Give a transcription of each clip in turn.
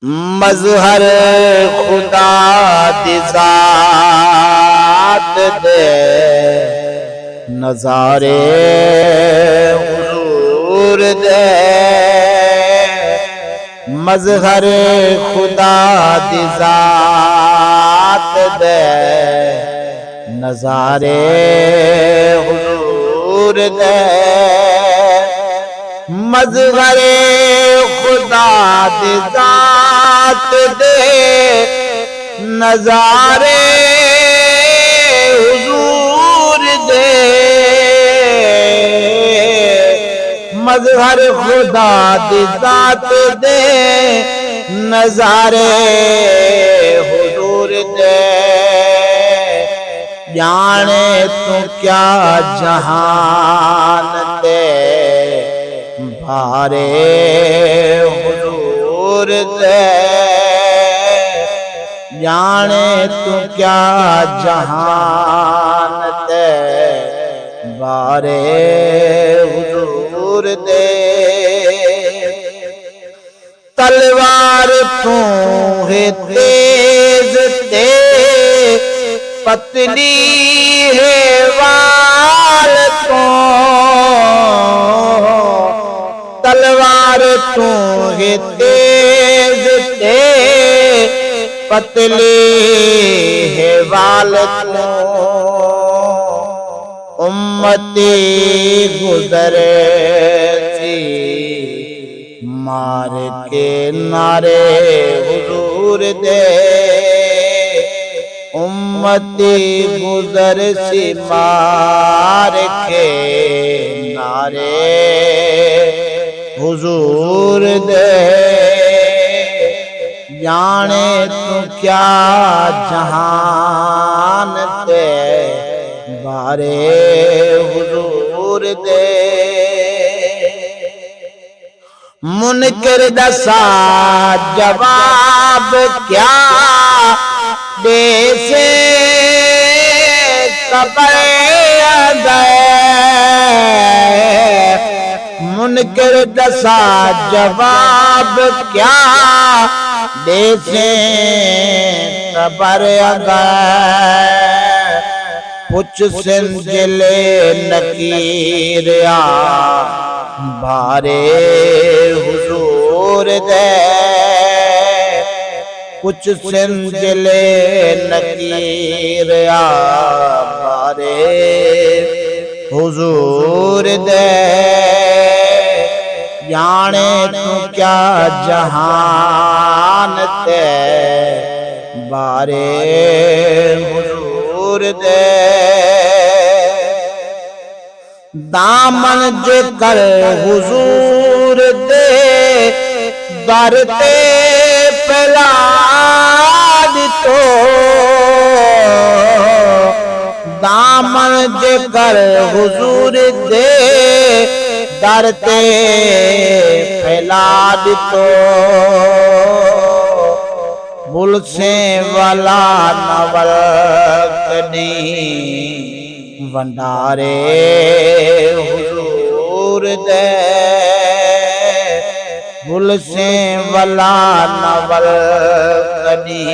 مظہر خدا دی ذات دے نظارے حضور دے مظہر خدا دی ذات دے نظارے حضور دے مظہر خدا دی ذات دے نظارے حضور دے مظہر خدا دی ذات دے نظارے حضور دے جانے تو کیا جہان دے بھارے حضور دے جانے تو کیا جہان دے بھارے حضور دے تلوار تو ہے تیز تے پتلی ہے وال تو تلوار تو ہے تیز تے پتلی ہے وال تو امتی گزرے سی مار کے نعرے حضور دے امتی گزر سی مار کے نعرے حضور دے جانے تو کیا جہان تے بارے حضور دے منکر دسا جواب کیا دے سے قبر گئے منکر دسا جواب کیا دے سے قبر گئے پچھ سنجلے نکیر آ بھارے حضور دے کچھ سنجلے نکیر آ بھارے حضور دے جانے تو کیا جہان تے بارے حضور دے دامن جو کر حضور دے در تے پھیلا تو دامن جو کر حضور دے در تے پھیلا تو بل سے والا نول کدی ونڈارے حضور دے بل سے والا نول کدی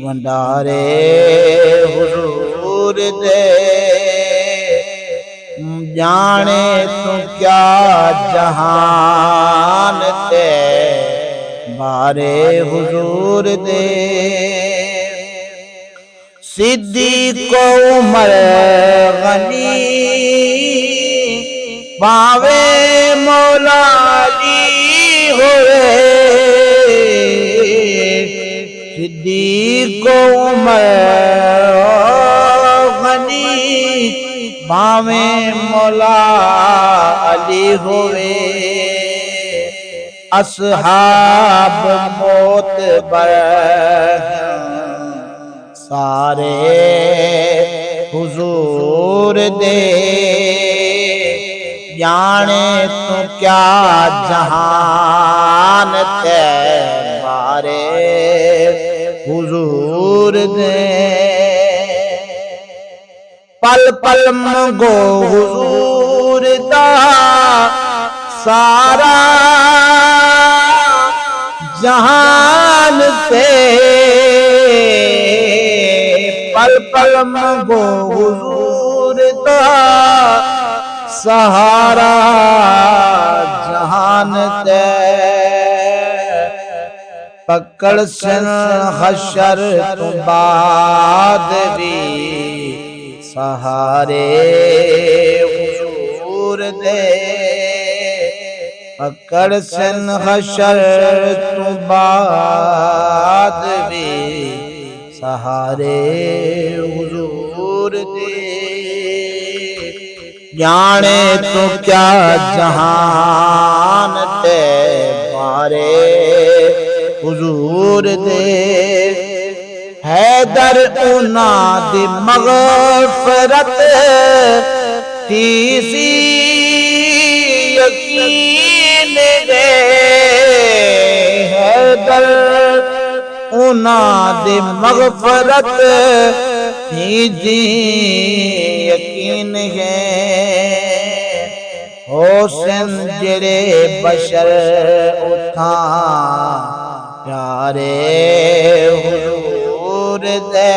ونڈارے حضور دے جانے تو کیا جہان تے بارے حضور دے صدیق عمر غنی باوے مولا علی ہوئے صدیق عمر غنی باوے مولا علی ہوئے اصحاب موت بر سارے حضور دے جانے تو کیا جہان تے بارے حضور دے پل پل منگو حضور دا سارا جہان تے پل پل منگو حضور دا سہارا جہان تے پکڑ سن حشر تو بعد بھی سہارے حضور دے پکڑ سن حشر تو بعد بھی سہارے حضور دے جانے تو کیا جہان تے بارے حضور دے حیدر اونا دی مغفرت تیسی یقین دے حیدر اونا دی مغفرت تیسی یقین ہے حسن جڑے بشر اتھاں پیارے حضور دے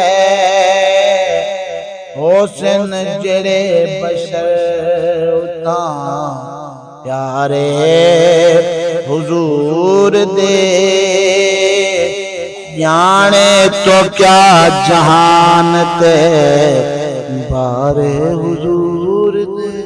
حسن جڑے بشر اتھاں پیارے حضور دے جانے تو کیا جہان تے بارے حضور دے